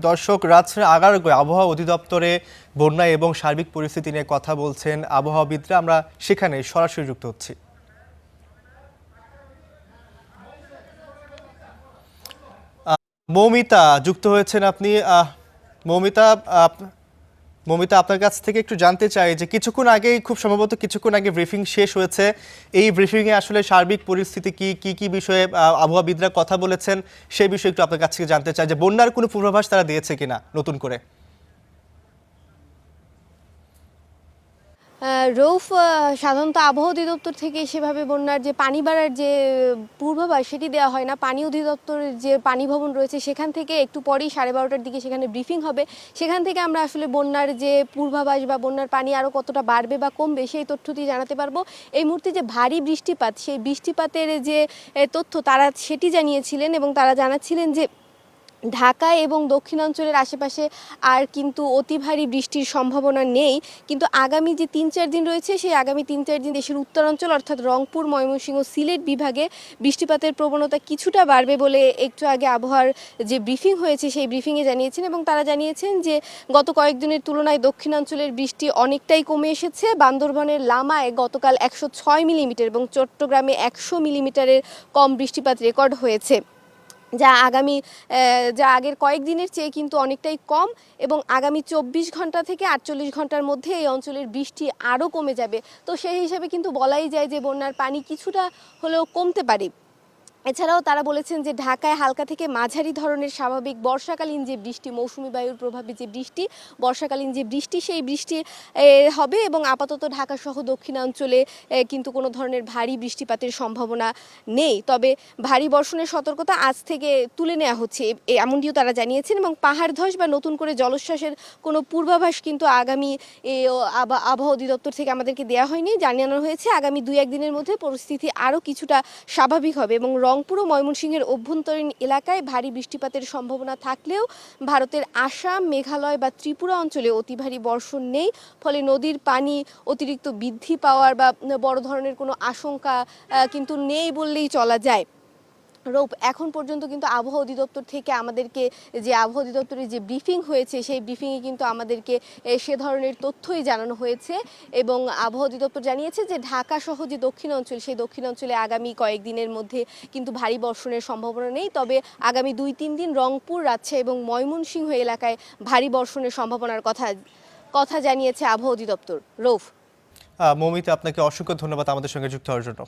দর্শক, রাজশাহীর আগারগাঁওয়ে আবহাওয়া অধিদপ্তরে বন্যা এবং সার্বিক পরিস্থিতি নিয়ে কথা বলছেন আবহাওয়াবিদরা। আমরা সেখানে সরাসরি যুক্ত হচ্ছি। মৌমিতা যুক্ত হয়েছেন আপনি। মৌমিতা, মৌমিতা, আপনার কাছ থেকে একটু জানতে চাই যে কিছুক্ষণ আগে ব্রিফিং শেষ হয়েছে। এই ব্রিফিংয়ে আসলে সার্বিক পরিস্থিতি কি বিষয়ে আবহাওয়াবিদরা কথা বলেছেন সেই বিষয়ে একটু আপনার কাছ থেকে জানতে চাই যে বন্যার কোনো পূর্বাভাস তারা দিয়েছে কিনা নতুন করে। রৌফ, সাধারণত আবহাওয়া অধিদপ্তর থেকে সেভাবে বন্যার যে পানি বাড়ার যে পূর্বাভাস সেটি দেওয়া হয় না। পানি অধিদপ্তরের যে পানি ভবন রয়েছে সেখান থেকে একটু পরেই 12:30টার দিকে সেখানে ব্রিফিং হবে। সেখান থেকে আমরা আসলে বন্যার যে পূর্বাভাস বা বন্যার পানি আরও কতটা বাড়বে বা কমবে সেই তথ্যটি জানাতে পারবো। এই মুহূর্তে যে ভারী বৃষ্টিপাত, সেই বৃষ্টিপাতের যে তথ্য তারা সেটি জানিয়েছিলেন এবং তারা জানাচ্ছিলেন যে ঢাকায় এবং দক্ষিণাঞ্চলের আশেপাশে আর কিন্তু অতি ভারী বৃষ্টির সম্ভাবনা নেই। কিন্তু আগামী যে 3-4 দিন রয়েছে সেই আগামী 3-4 দিন দেশের উত্তরাঞ্চল অর্থাৎ রংপুর, ময়মনসিংহ, সিলেট বিভাগে বৃষ্টিপাতের প্রবণতা কিছুটা বাড়বে বলে একটু আগে আবহাওয়ার যে ব্রিফিং হয়েছে সেই ব্রিফিংয়ে জানিয়েছেন। এবং তারা জানিয়েছেন যে গত কয়েকদিনের তুলনায় দক্ষিণাঞ্চলের বৃষ্টি অনেকটাই কমে এসেছে। বান্দরবানের লামায় গতকাল 106 মিলিমিটার এবং চট্টগ্রামে 100 মিলিমিটারের কম বৃষ্টিপাত রেকর্ড হয়েছে, যা আগের কয়েকদিনের চেয়ে কিন্তু অনেকটাই কম। এবং আগামী 24 ঘন্টা থেকে 48 ঘন্টার মধ্যে এই অঞ্চলের বৃষ্টি আরও কমে যাবে। তো সেই হিসাবে কিন্তু বলাই যায় যে বন্যার পানি কিছুটা হলেও কমতে পারে। এছাড়াও তারা বলেছেন যে ঢাকায় হালকা থেকে মাঝারি ধরনের স্বাভাবিক বর্ষাকালীন যে বৃষ্টি, মৌসুমি বায়ুর প্রভাবে যে বৃষ্টি, বর্ষাকালীন যে বৃষ্টি সেই বৃষ্টি হবে। এবং আপাতত ঢাকা সহ দক্ষিণাঞ্চলে কিন্তু কোনো ধরনের ভারী বৃষ্টিপাতের সম্ভাবনা নেই। তবে ভারী বর্ষণের সতর্কতা আজ থেকে তুলে নেওয়া হচ্ছে এমনটিও তারা জানিয়েছেন। এবং পাহাড় ধস বা নতুন করে জলোচ্ছ্বাসের কোনো পূর্বাভাস কিন্তু আগামী আবহাওয়া অধিদপ্তর থেকে আমাদেরকে দেওয়া হয়নি। জানানো হয়েছে আগামী 2-1 দিনের মধ্যে পরিস্থিতি আরও কিছুটা স্বাভাবিক হবে। এবং রংপুর ও ময়মনসিংহের অভ্যন্তরীণ এলাকায় ভারী বৃষ্টিপাতের সম্ভাবনা থাকলেও ভারতের আসাম, মেঘালয় বা ত্রিপুরা অঞ্চলে অতি ভারী বর্ষণ নেই। ফলে নদীর পানি অতিরিক্ত বৃদ্ধি পাওয়ার বা বড় ধরনের কোনো আশঙ্কা কিন্তু নেই বললেই চলা যায়। রৌপ, এখন পর্যন্ত কিন্তু আবহাওয়া অধিদপ্তর থেকে আমাদেরকে যে আবহাওয়া অধিদপ্তরের যে ব্রিফিং হয়েছে সেই ব্রিফিংয়ে কিন্তু আমাদেরকে সে ধরনের তথ্যই জানানো হয়েছে। এবং আবহাওয়া অধিদপ্তর জানিয়েছে যে ঢাকা সহ যে দক্ষিণাঞ্চল সেই দক্ষিণাঞ্চলে আগামী কয়েকদিনের মধ্যে কিন্তু ভারী বর্ষণের সম্ভাবনা নেই। তবে আগামী 2-3 দিন রংপুর, রাজশাহী এবং ময়মনসিংহ এলাকায় ভারী বর্ষণের সম্ভাবনার কথা জানিয়েছে আবহাওয়া অধিদপ্তর। রৌফ। মৌমিতা, আপনাকে অসংখ্য ধন্যবাদ আমাদের সঙ্গে যুক্ত হওয়ার জন্য।